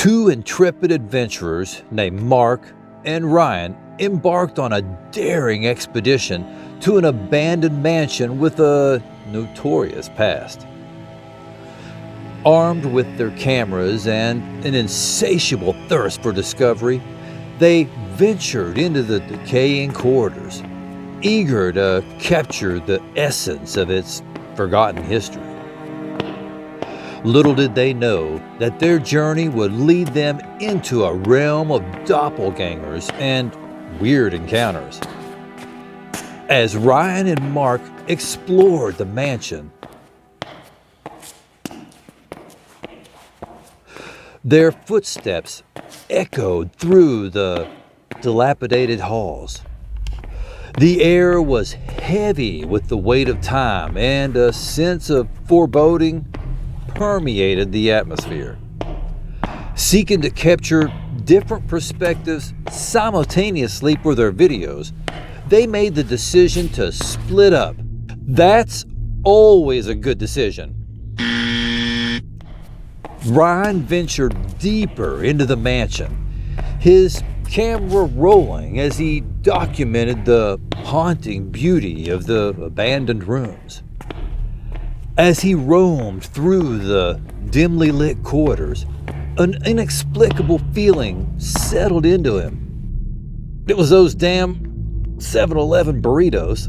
Two intrepid adventurers named Mark and Ryan embarked on a daring expedition to an abandoned mansion with a notorious past. Armed with their cameras and an insatiable thirst for discovery, they ventured into the decaying corridors, eager to capture the essence of its forgotten history. Little did they know that their journey would lead them into a realm of doppelgangers and weird encounters. As Ryan and Mark explored the mansion, their footsteps echoed through the dilapidated halls. The air was heavy with the weight of time, and a sense of foreboding permeated the atmosphere. Seeking to capture different perspectives simultaneously for their videos, they made the decision to split up. That's always a good decision. Ryan ventured deeper into the mansion, his camera rolling as he documented the haunting beauty of the abandoned rooms. As he roamed through the dimly lit corridors, an inexplicable feeling settled into him. It was those damn 7-Eleven burritos.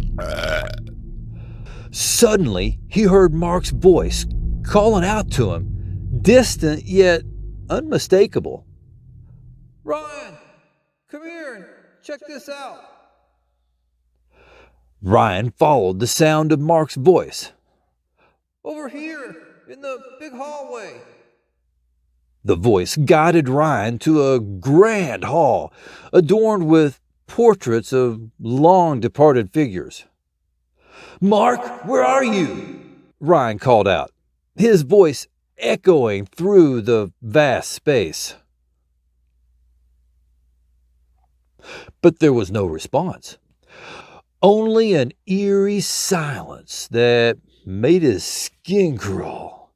Suddenly, he heard Mark's voice calling out to him, distant yet unmistakable. "Ryan, come here and check this out." Ryan followed the sound of Mark's voice. "Over here, in the big hallway." The voice guided Ryan to a grand hall, adorned with portraits of long-departed figures. "Mark, where are you?" Ryan called out, his voice echoing through the vast space. But there was no response. Only an eerie silence that made his skin crawl.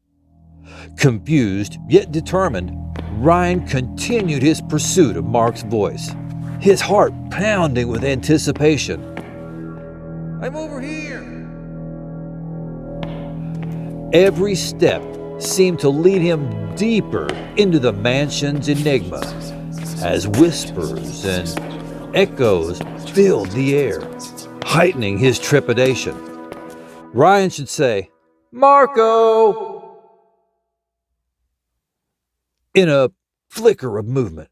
Confused, yet determined, Ryan continued his pursuit of Mark's voice, his heart pounding with anticipation. "I'm over here." Every step seemed to lead him deeper into the mansion's enigma, as whispers and echoes filled the air, heightening his trepidation. Ryan should say, "Marco!" In a flicker of movement,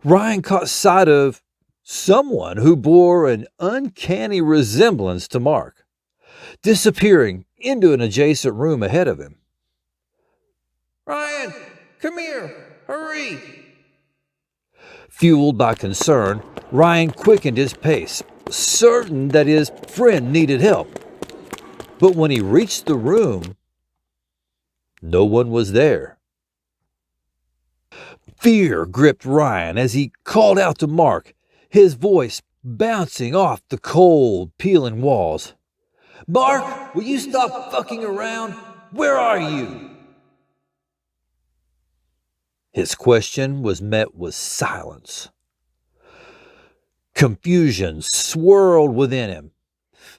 Ryan caught sight of someone who bore an uncanny resemblance to Mark, disappearing into an adjacent room ahead of him. "Ryan, come here! Hurry!" Fueled by concern, Ryan quickened his pace, certain that his friend needed help. But when he reached the room, no one was there. Fear gripped Ryan as he called out to Mark, his voice bouncing off the cold, peeling walls. "Mark, will you stop fucking around? Where are you?" His question was met with silence. Confusion swirled within him.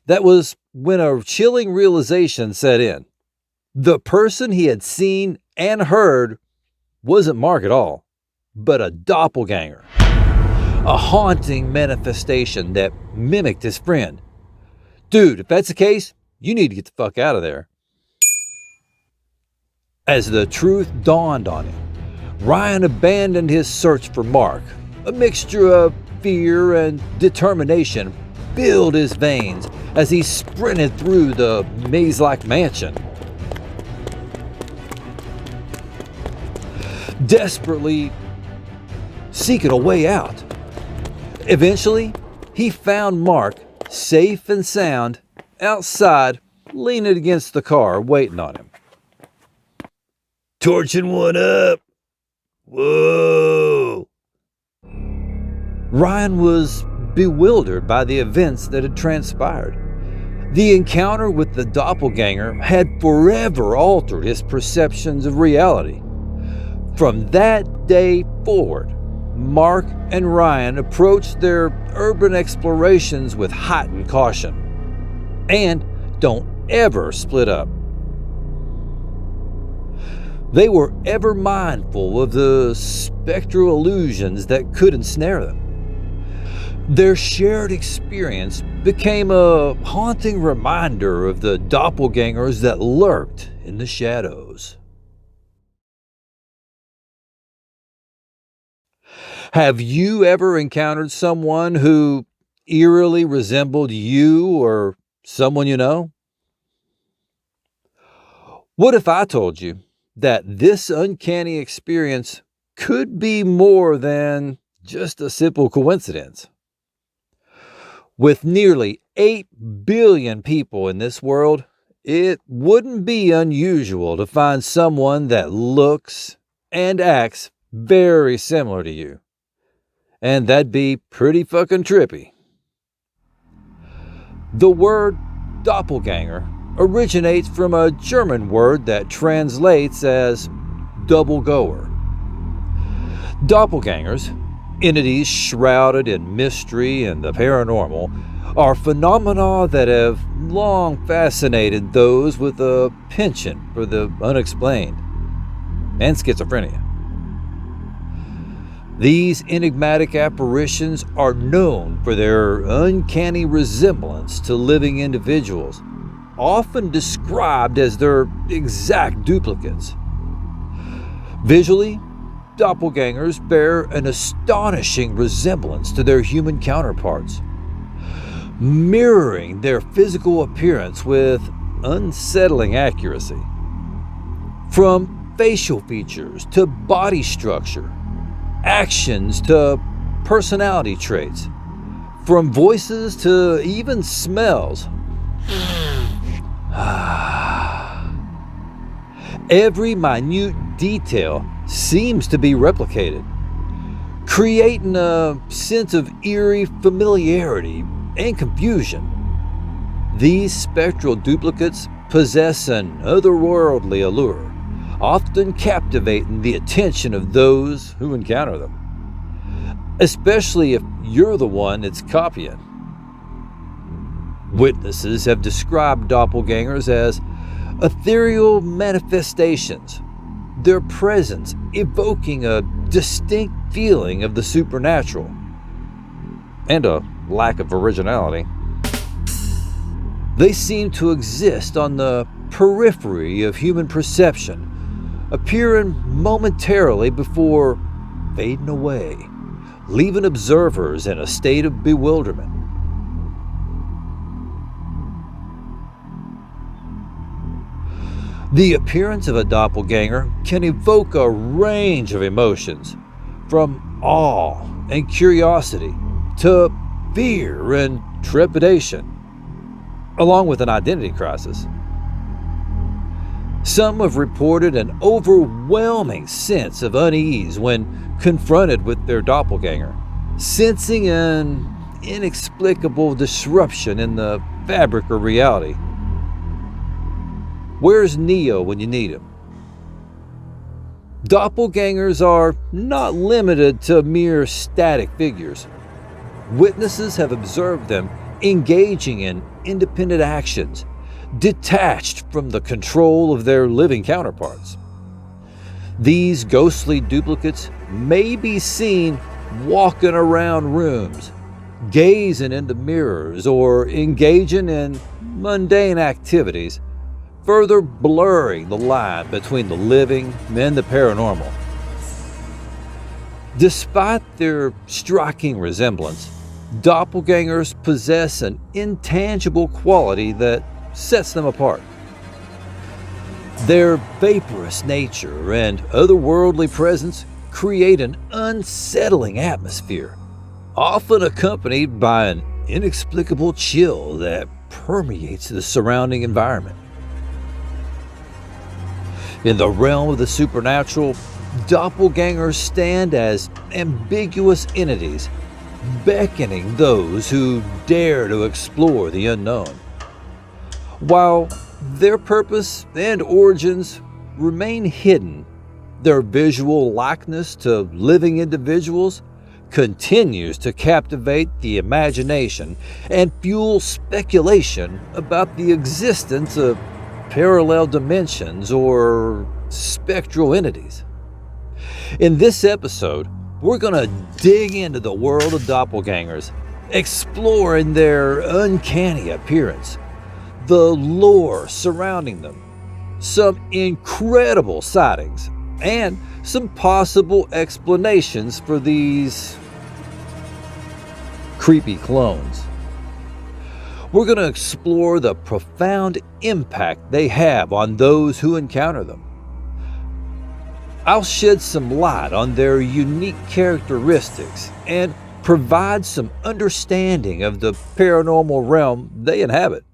That was when a chilling realization set in. The person he had seen and heard wasn't Mark at all, but a doppelganger. A haunting manifestation that mimicked his friend. Dude, if that's the case, you need to get the fuck out of there. As the truth dawned on him, Ryan abandoned his search for Mark. A mixture of fear and determination filled his veins as he sprinted through the maze-like mansion. Desperately seeking a way out. Eventually, he found Mark, safe and sound, outside, leaning against the car, waiting on him. "Torching one up. Whoa." Ryan was bewildered by the events that had transpired. The encounter with the doppelganger had forever altered his perceptions of reality. From that day forward, Mark and Ryan approached their urban explorations with heightened caution. And don't ever split up. They were ever mindful of the spectral illusions that could ensnare them. Their shared experience became a haunting reminder of the doppelgangers that lurked in the shadows. Have you ever encountered someone who eerily resembled you or someone you know? What if I told you that this uncanny experience could be more than just a simple coincidence? With nearly 8 billion people in this world, it wouldn't be unusual to find someone that looks and acts very similar to you. And that'd be pretty fucking trippy. The word doppelganger originates from a German word that translates as double goer. Doppelgangers, entities shrouded in mystery and the paranormal, are phenomena that have long fascinated those with a penchant for the unexplained and schizophrenia. These enigmatic apparitions are known for their uncanny resemblance to living individuals, often described as their exact duplicates. Visually, doppelgangers bear an astonishing resemblance to their human counterparts, mirroring their physical appearance with unsettling accuracy. From facial features to body structure, actions to personality traits, from voices to even smells. Every minute detail seems to be replicated, creating a sense of eerie familiarity and confusion. These spectral duplicates possess an otherworldly allure, often captivating the attention of those who encounter them, especially if you're the one it's copying. Witnesses have described doppelgangers as ethereal manifestations, their presence evoking a distinct feeling of the supernatural and a lack of originality. They seem to exist on the periphery of human perception, appearing momentarily before fading away, leaving observers in a state of bewilderment. The appearance of a doppelganger can evoke a range of emotions, from awe and curiosity to fear and trepidation, along with an identity crisis. Some have reported an overwhelming sense of unease when confronted with their doppelganger, sensing an inexplicable disruption in the fabric of reality. Where's Neo when you need him? Doppelgangers are not limited to mere static figures. Witnesses have observed them engaging in independent actions, detached from the control of their living counterparts. These ghostly duplicates may be seen walking around rooms, gazing into mirrors, or engaging in mundane activities, further blurring the line between the living and the paranormal. Despite their striking resemblance, doppelgangers possess an intangible quality that sets them apart. Their vaporous nature and otherworldly presence create an unsettling atmosphere, often accompanied by an inexplicable chill that permeates the surrounding environment. In the realm of the supernatural, doppelgangers stand as ambiguous entities, beckoning those who dare to explore the unknown. While their purpose and origins remain hidden, Their visual likeness to living individuals continues to captivate the imagination and fuel speculation about the existence of parallel dimensions or spectral entities. In this episode, we're going to dig into the world of doppelgangers, exploring their uncanny appearance, the lore surrounding them, some incredible sightings, and some possible explanations for these creepy clones. We're going to explore the profound impact they have on those who encounter them. I'll shed some light on their unique characteristics and provide some understanding of the paranormal realm they inhabit.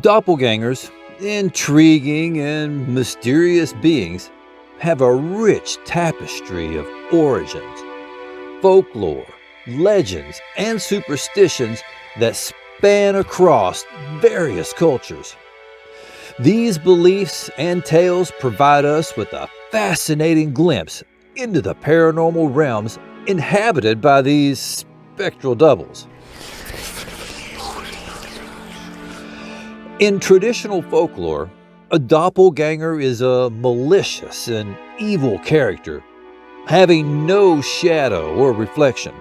Doppelgangers, intriguing and mysterious beings, have a rich tapestry of origins, folklore, legends, and superstitions that span across various cultures. These beliefs and tales provide us with a fascinating glimpse into the paranormal realms inhabited by these spectral doubles. In traditional folklore, a doppelganger is a malicious and evil character, having no shadow or reflection.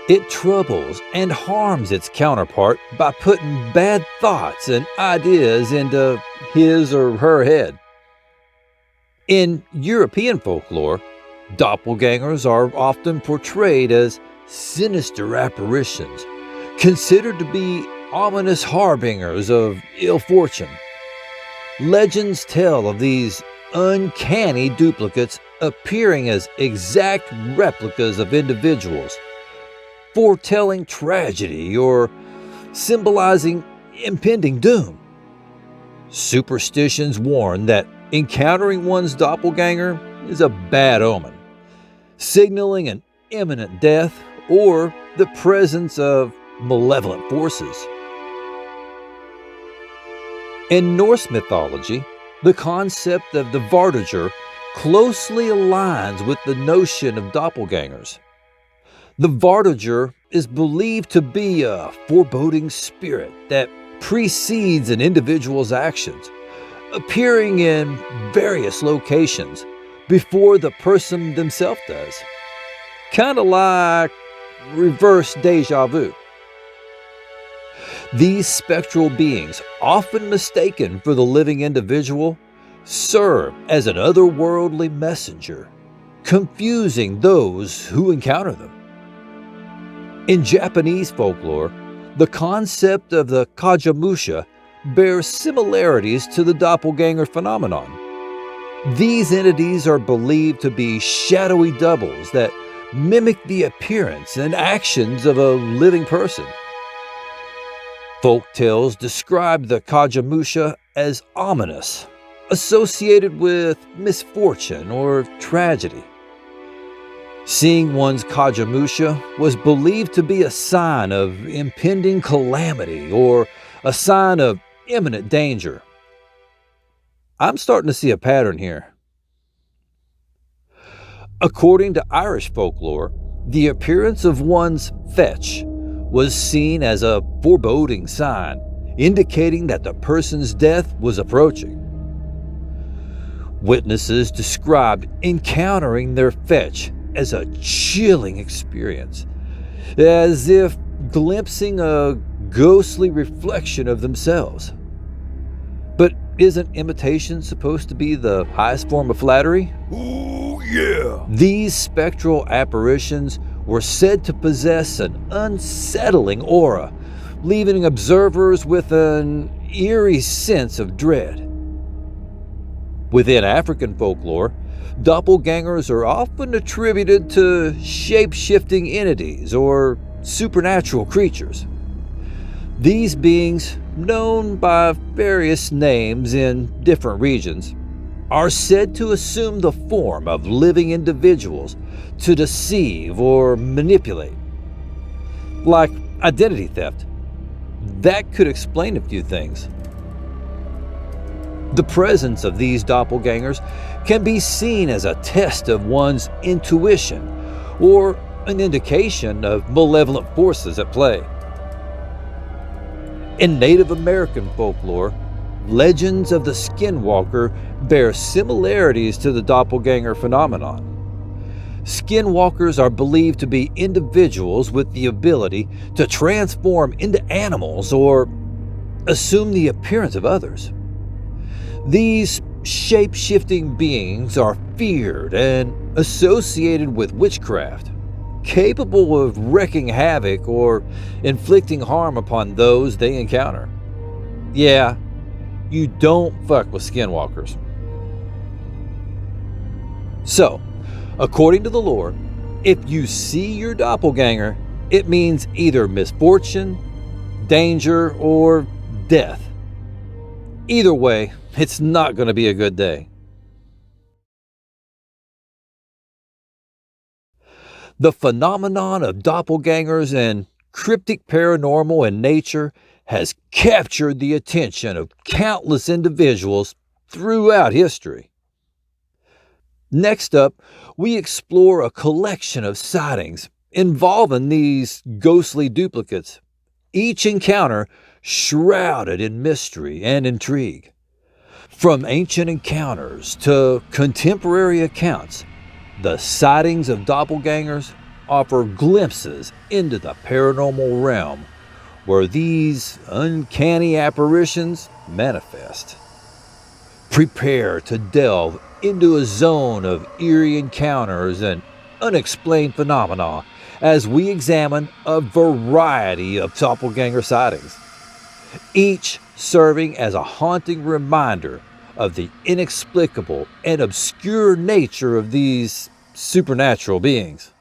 It troubles and harms its counterpart by putting bad thoughts and ideas into his or her head. In European folklore, doppelgangers are often portrayed as sinister apparitions, considered to be ominous harbingers of ill fortune. Legends tell of these uncanny duplicates appearing as exact replicas of individuals, foretelling tragedy or symbolizing impending doom. Superstitions warn that encountering one's doppelganger is a bad omen, signaling an imminent death or the presence of malevolent forces. In Norse mythology, the concept of the vardager closely aligns with the notion of doppelgangers. The vardager is believed to be a foreboding spirit that precedes an individual's actions, appearing in various locations before the person themselves does. Kind of like reverse deja vu. These spectral beings, often mistaken for the living individual, serve as an otherworldly messenger, confusing those who encounter them. In Japanese folklore, the concept of the kajamusha bears similarities to the doppelganger phenomenon. These entities are believed to be shadowy doubles that mimic the appearance and actions of a living person. Folk tales describe the kajamusha as ominous, associated with misfortune or tragedy. Seeing one's kajamusha was believed to be a sign of impending calamity or a sign of imminent danger. I'm starting to see a pattern here. According to Irish folklore, the appearance of one's fetch was seen as a foreboding sign, indicating that the person's death was approaching. Witnesses described encountering their fetch as a chilling experience, as if glimpsing a ghostly reflection of themselves. But isn't imitation supposed to be the highest form of flattery? Ooh, yeah! These spectral apparitions were said to possess an unsettling aura, leaving observers with an eerie sense of dread. Within African folklore, doppelgangers are often attributed to shape-shifting entities or supernatural creatures. These beings, known by various names in different regions, are said to assume the form of living individuals to deceive or manipulate. Like identity theft. That could explain a few things. The presence of these doppelgangers can be seen as a test of one's intuition or an indication of malevolent forces at play. In Native American folklore, legends of the skinwalker bear similarities to the doppelganger phenomenon. Skinwalkers are believed to be individuals with the ability to transform into animals or assume the appearance of others. These shape-shifting beings are feared and associated with witchcraft, capable of wreaking havoc or inflicting harm upon those they encounter. Yeah, you don't fuck with skinwalkers. So, according to the lore, if you see your doppelganger, it means either misfortune, danger, or death. Either way, it's not going to be a good day. The phenomenon of doppelgangers and cryptic paranormal in nature has captured the attention of countless individuals throughout history. Next up, we explore a collection of sightings involving these ghostly duplicates, each encounter shrouded in mystery and intrigue. From ancient encounters to contemporary accounts, the sightings of doppelgangers offer glimpses into the paranormal realm where these uncanny apparitions manifest. Prepare to delve into a zone of eerie encounters and unexplained phenomena as we examine a variety of doppelganger sightings, each serving as a haunting reminder of the inexplicable and obscure nature of these supernatural beings.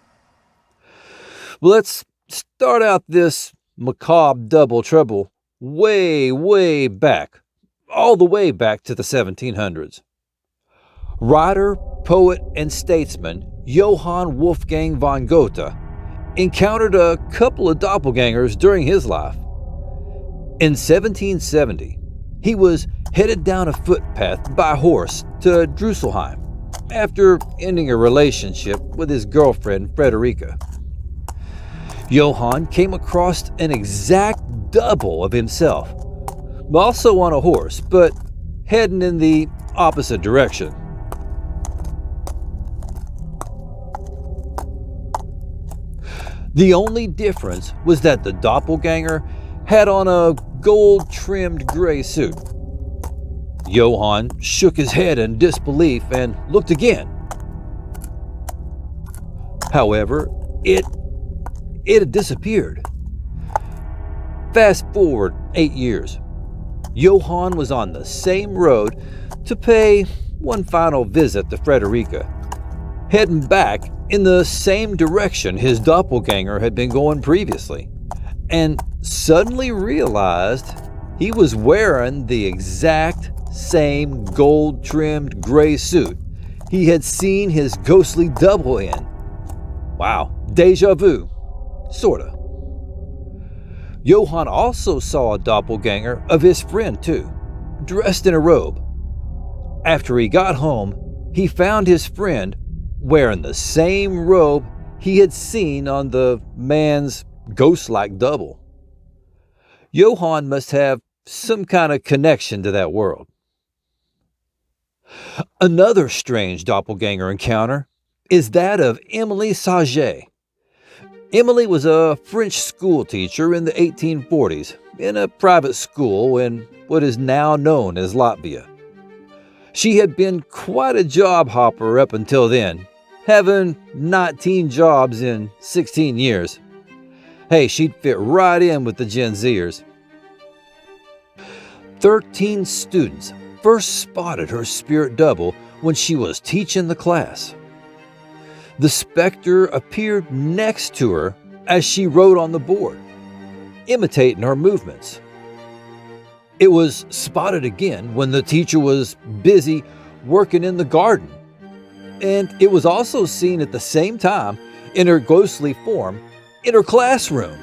Let's start out this macabre double trouble way back, all the way back to the 1700s. Writer, poet, and statesman Johann Wolfgang von Goethe encountered a couple of doppelgangers during his life. In 1770, he was headed down a footpath by horse to Drusselheim after ending a relationship with his girlfriend Frederica. Johann came across an exact double of himself, also on a horse, but heading in the opposite direction. The only difference was that the doppelganger had on a gold-trimmed gray suit. Johann shook his head in disbelief and looked again. However, it had disappeared. Fast forward 8 years. Johann was on the same road to pay one final visit to Frederica, heading back in the same direction his doppelganger had been going previously, and suddenly realized he was wearing the exact same gold-trimmed gray suit he had seen his ghostly double in. Wow, deja vu, sorta. Johann also saw a doppelganger of his friend too, dressed in a robe. After he got home, he found his friend wearing the same robe he had seen on the man's ghost-like double. Johann must have some kind of connection to that world. Another strange doppelganger encounter is that of Emily Saget. Emily was a French school teacher in the 1840s in a private school in what is now known as Latvia. She had been quite a job hopper up until then, having 19 jobs in 16 years. Hey, she'd fit right in with the Gen Zers. 13 students first spotted her spirit double when she was teaching the class. The specter appeared next to her as she wrote on the board, imitating her movements. It was spotted again when the teacher was busy working in the garden, and it was also seen at the same time in her ghostly form in her classroom.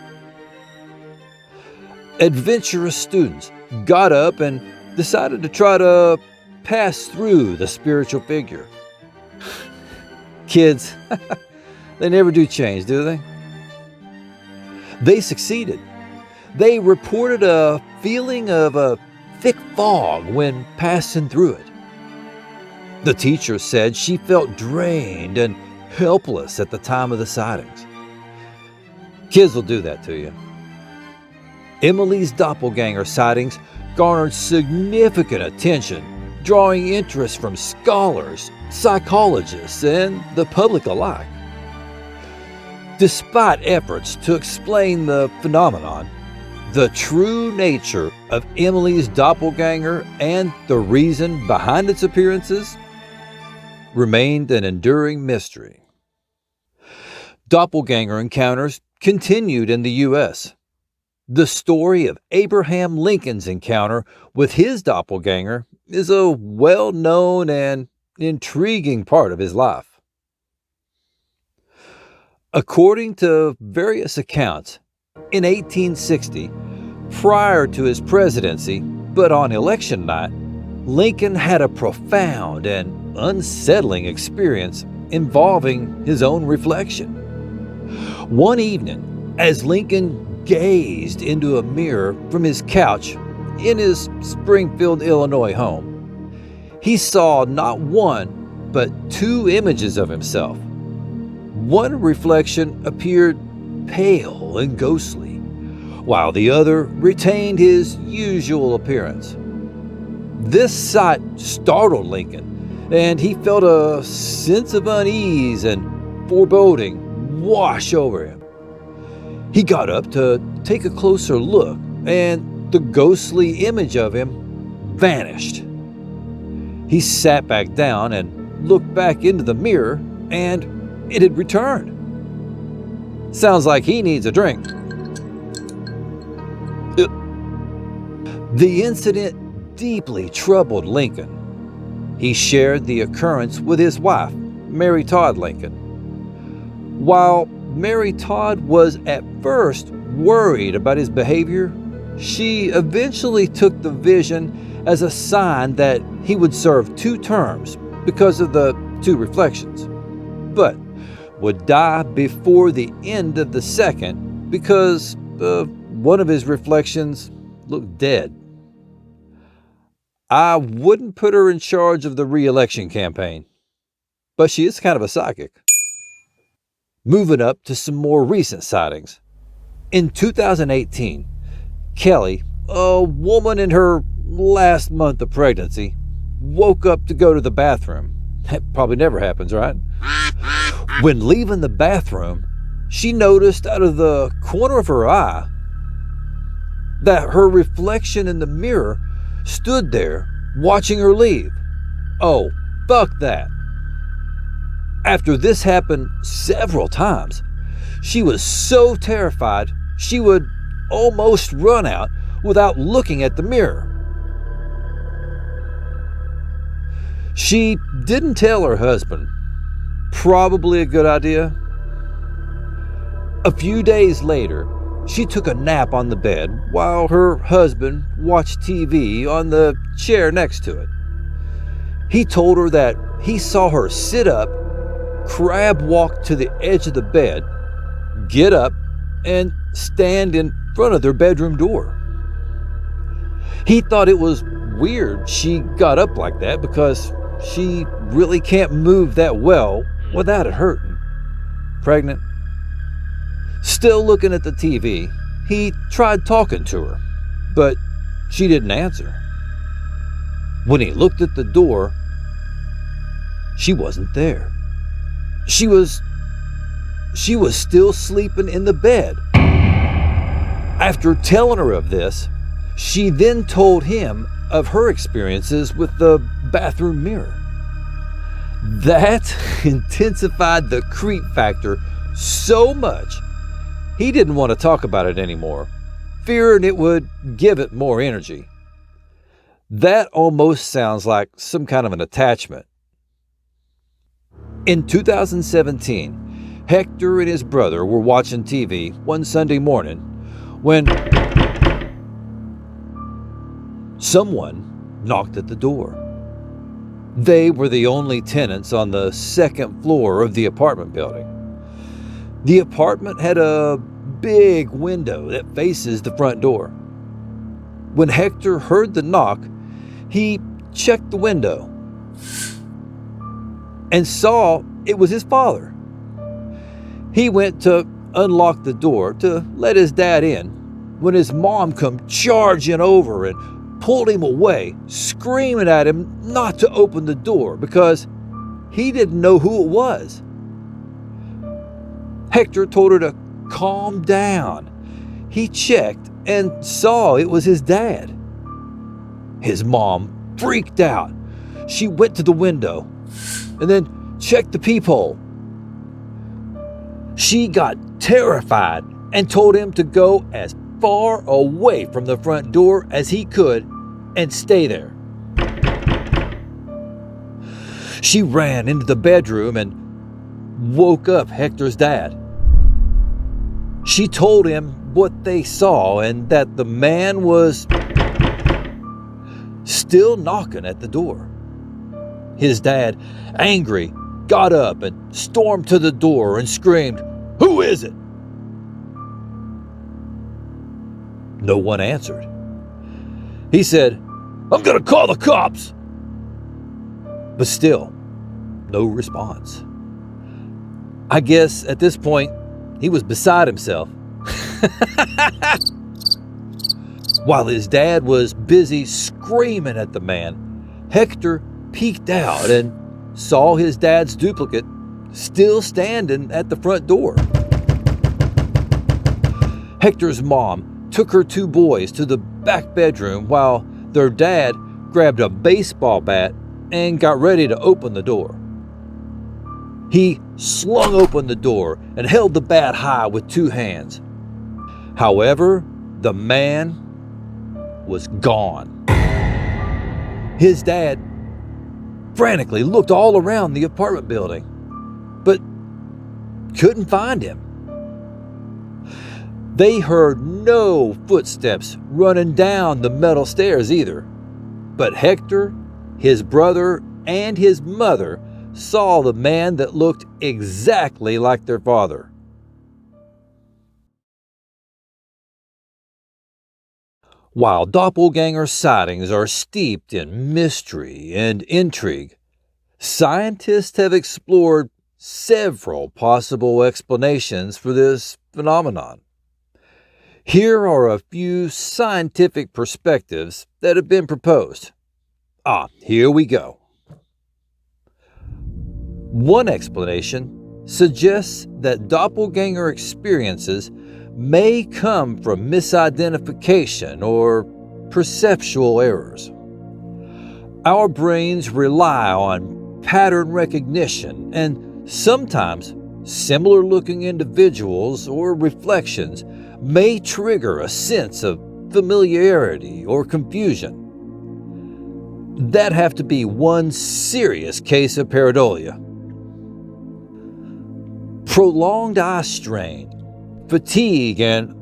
Adventurous students got up and decided to try to pass through the spiritual figure. Kids, they never do change, do they? They succeeded. They reported a feeling of a thick fog when passing through it. The teacher said she felt drained and helpless at the time of the sightings. Kids will do that to you. Emily's doppelganger sightings garnered significant attention, drawing interest from scholars, psychologists, and the public alike. Despite efforts to explain the phenomenon, the true nature of Emily's doppelganger and the reason behind its appearances remained an enduring mystery. Doppelganger encounters continued in the U.S. The story of Abraham Lincoln's encounter with his doppelganger is a well-known and intriguing part of his life. According to various accounts, in 1860, prior to his presidency, but on election night, Lincoln had a profound and unsettling experience involving his own reflection. One evening, as Lincoln gazed into a mirror from his couch in his Springfield, Illinois home, he saw not one, but two images of himself. One reflection appeared pale and ghostly, while the other retained his usual appearance. This sight startled Lincoln, and he felt a sense of unease and foreboding wash over him. He got up to take a closer look, and the ghostly image of him vanished. He sat back down and looked back into the mirror, and it had returned. Sounds like he needs a drink. The incident deeply troubled Lincoln. He shared the occurrence with his wife, Mary Todd Lincoln. While Mary Todd was at first worried about his behavior, she eventually took the vision as a sign that he would serve 2 terms because of the 2 reflections, but would die before the end of the second because one of his reflections looked dead. I wouldn't put her in charge of the re-election campaign, but she is kind of a psychic. Moving up to some more recent sightings. In 2018, Kelly, a woman in her last month of pregnancy, woke up to go to the bathroom. That probably never happens, right? When leaving the bathroom, she noticed out of the corner of her eye that her reflection in the mirror stood there watching her leave. Oh, fuck that. After this happened several times, she was so terrified she would almost run out without looking at the mirror. She didn't tell her husband. Probably a good idea. A few days later, she took a nap on the bed while her husband watched TV on the chair next to it. He told her that he saw her sit up, crab walk to the edge of the bed, get up, and stand in front of their bedroom door. He thought it was weird she got up like that because she really can't move that well without it hurting. Pregnant. Still looking at the TV, he tried talking to her, but she didn't answer. When he looked at the door, she wasn't there. She was still sleeping in the bed. After telling her of this, she then told him of her experiences with the bathroom mirror. That intensified the creep factor so much, he didn't want to talk about it anymore, fearing it would give it more energy. That almost sounds like some kind of an attachment. In 2017, Hector and his brother were watching TV one Sunday morning when someone knocked at the door. They were the only tenants on the second floor of the apartment building. The apartment had a big window that faces the front door. When Hector heard the knock, he checked the window and saw it was his father. He went to unlock the door to let his dad in when his mom come charging over and pulled him away, screaming at him not to open the door because he didn't know who it was. Hector told her to calm down. He checked and saw it was his dad. His mom freaked out. She went to the window and then checked the peephole. She got terrified and told him to go as far away from the front door as he could and stay there. She ran into the bedroom and woke up Hector's dad. She told him what they saw and that the man was still knocking at the door. His dad, angry, got up and stormed to the door and screamed, "Who is it?" No one answered. He said, "I'm gonna call the cops." But still, no response. I guess at this point, he was beside himself. While his dad was busy screaming at the man, Hector peeked out and saw his dad's duplicate still standing at the front door. Hector's mom took her two boys to the back bedroom while their dad grabbed a baseball bat and got ready to open the door. He slung open the door and held the bat high with two hands. However, the man was gone. His dad frantically looked all around the apartment building, but couldn't find him. They heard no footsteps running down the metal stairs either, but Hector, his brother, and his mother saw the man that looked exactly like their father. While doppelganger sightings are steeped in mystery and intrigue, scientists have explored several possible explanations for this phenomenon. Here are a few scientific perspectives that have been proposed. Here we go. One explanation suggests that doppelganger experiences may come from misidentification or perceptual errors. Our brains rely on pattern recognition, and sometimes similar-looking individuals or reflections may trigger a sense of familiarity or confusion. That'd have to be one serious case of pareidolia. Prolonged eye strain, fatigue, and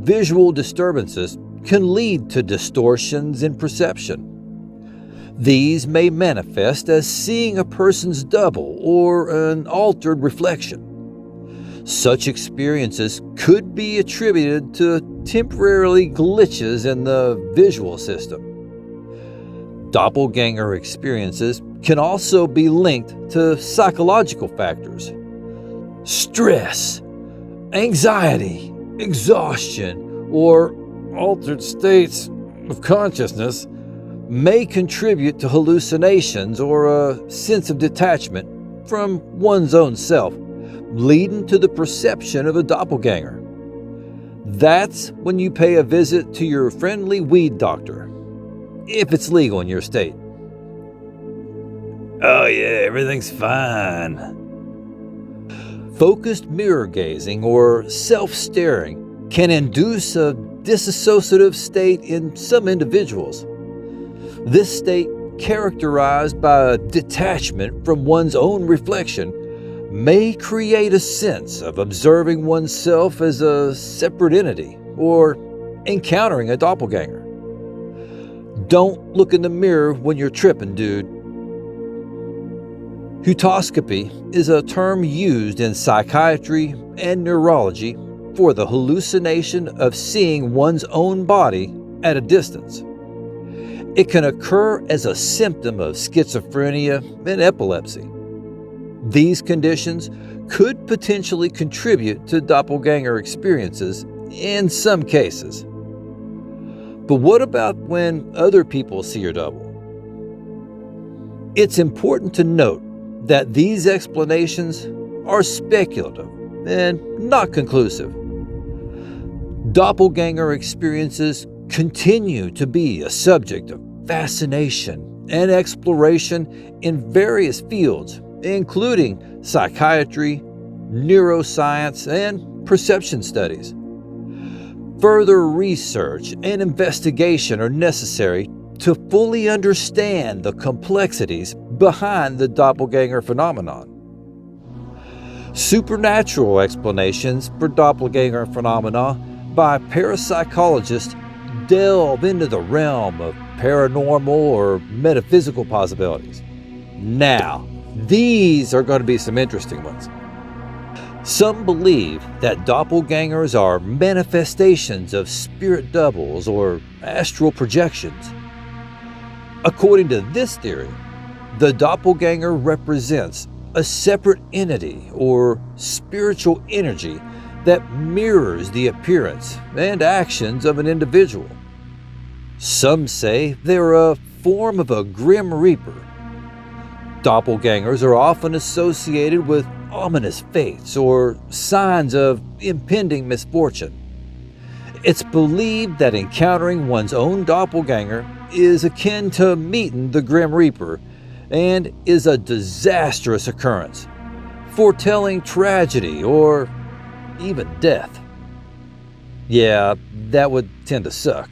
visual disturbances can lead to distortions in perception. These may manifest as seeing a person's double or an altered reflection. Such experiences could be attributed to temporary glitches in the visual system. Doppelganger experiences can also be linked to psychological factors. Stress, anxiety, exhaustion, or altered states of consciousness may contribute to hallucinations or a sense of detachment from one's own self, leading to the perception of a doppelganger. That's when you pay a visit to your friendly weed doctor, if it's legal in your state. Oh yeah, everything's fine. Focused mirror gazing or self-staring can induce a dissociative state in some individuals. This state, characterized by a detachment from one's own reflection, may create a sense of observing oneself as a separate entity or encountering a doppelganger. Don't look in the mirror when you're tripping, dude. Heautoscopy is a term used in psychiatry and neurology for the hallucination of seeing one's own body at a distance. It can occur as a symptom of schizophrenia and epilepsy. These conditions could potentially contribute to doppelganger experiences in some cases. But what about when other people see your double? It's important to note that these explanations are speculative and not conclusive. Doppelganger experiences continue to be a subject of fascination and exploration in various fields, including psychiatry, neuroscience, and perception studies. Further research and investigation are necessary to fully understand the complexities behind the doppelganger phenomenon. Supernatural explanations for doppelganger phenomena by parapsychologists delve into the realm of paranormal or metaphysical possibilities. Now, these are going to be some interesting ones. Some believe that doppelgangers are manifestations of spirit doubles or astral projections. According to this theory, the doppelganger represents a separate entity or spiritual energy that mirrors the appearance and actions of an individual. Some say they're a form of a grim reaper. Doppelgangers are often associated with ominous fates or signs of impending misfortune. It's believed that encountering one's own doppelganger is akin to meeting the Grim Reaper and is a disastrous occurrence, foretelling tragedy or even death. Yeah, that would tend to suck.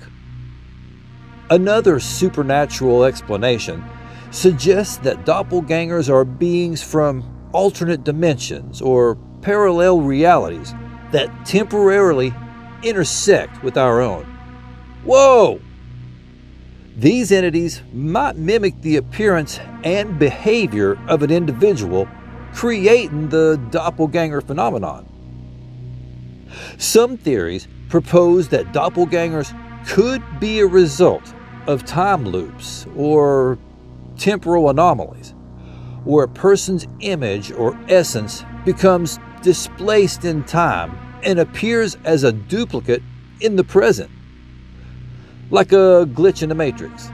Another supernatural explanation suggests that doppelgangers are beings from alternate dimensions or parallel realities that temporarily intersect with our own. Whoa! These entities might mimic the appearance and behavior of an individual, creating the doppelganger phenomenon. Some theories propose that doppelgangers could be a result of time loops or temporal anomalies, where a person's image or essence becomes displaced in time and appears as a duplicate in the present, like a glitch in the Matrix.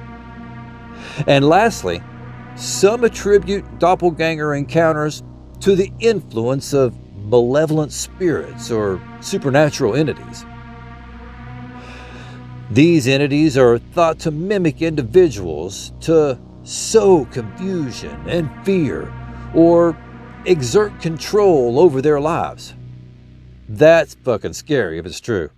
And lastly, some attribute doppelganger encounters to the influence of malevolent spirits or supernatural entities. These entities are thought to mimic individuals to sow confusion and fear or exert control over their lives. That's fucking scary if it's true.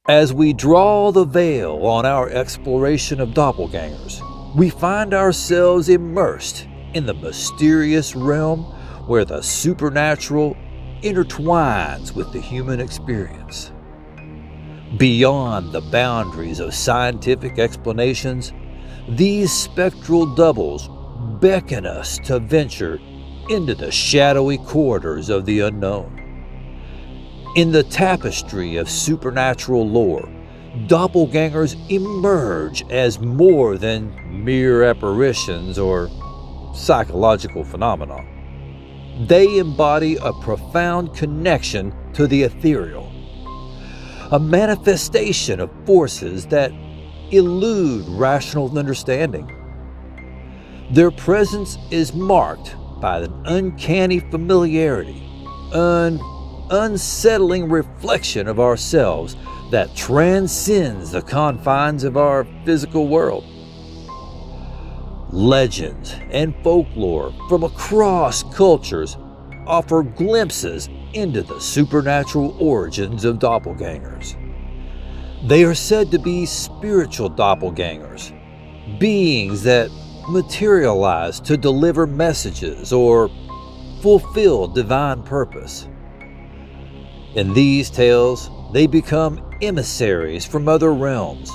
As we draw the veil on our exploration of doppelgangers, we find ourselves immersed in the mysterious realm where the supernatural intertwines with the human experience. Beyond the boundaries of scientific explanations, these spectral doubles beckon us to venture into the shadowy corridors of the unknown. In the tapestry of supernatural lore, doppelgangers emerge as more than mere apparitions or psychological phenomena. They embody a profound connection to the ethereal, a manifestation of forces that elude rational understanding. Their presence is marked by an uncanny familiarity, an unsettling reflection of ourselves that transcends the confines of our physical world. Legends and folklore from across cultures offer glimpses into the supernatural origins of doppelgangers. They are said to be spiritual doppelgangers, beings that materialize to deliver messages or fulfill divine purpose. In these tales, they become emissaries from other realms,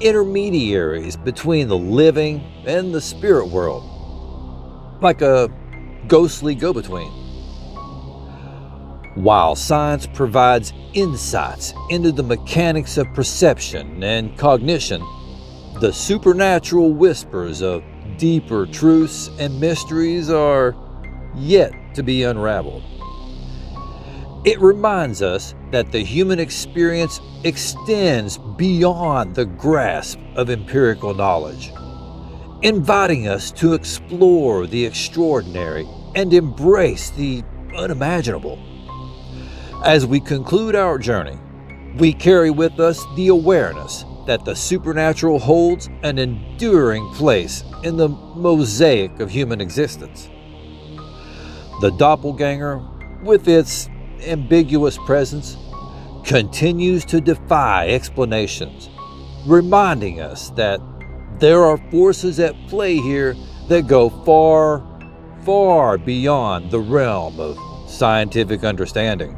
intermediaries between the living and the spirit world, like a ghostly go-between. While science provides insights into the mechanics of perception and cognition, the supernatural whispers of deeper truths and mysteries are yet to be unraveled. It reminds us that the human experience extends beyond the grasp of empirical knowledge, inviting us to explore the extraordinary and embrace the unimaginable. As we conclude our journey, we carry with us the awareness that the supernatural holds an enduring place in the mosaic of human existence. The doppelganger, with its ambiguous presence, continues to defy explanations, reminding us that there are forces at play here that go far, far beyond the realm of scientific understanding.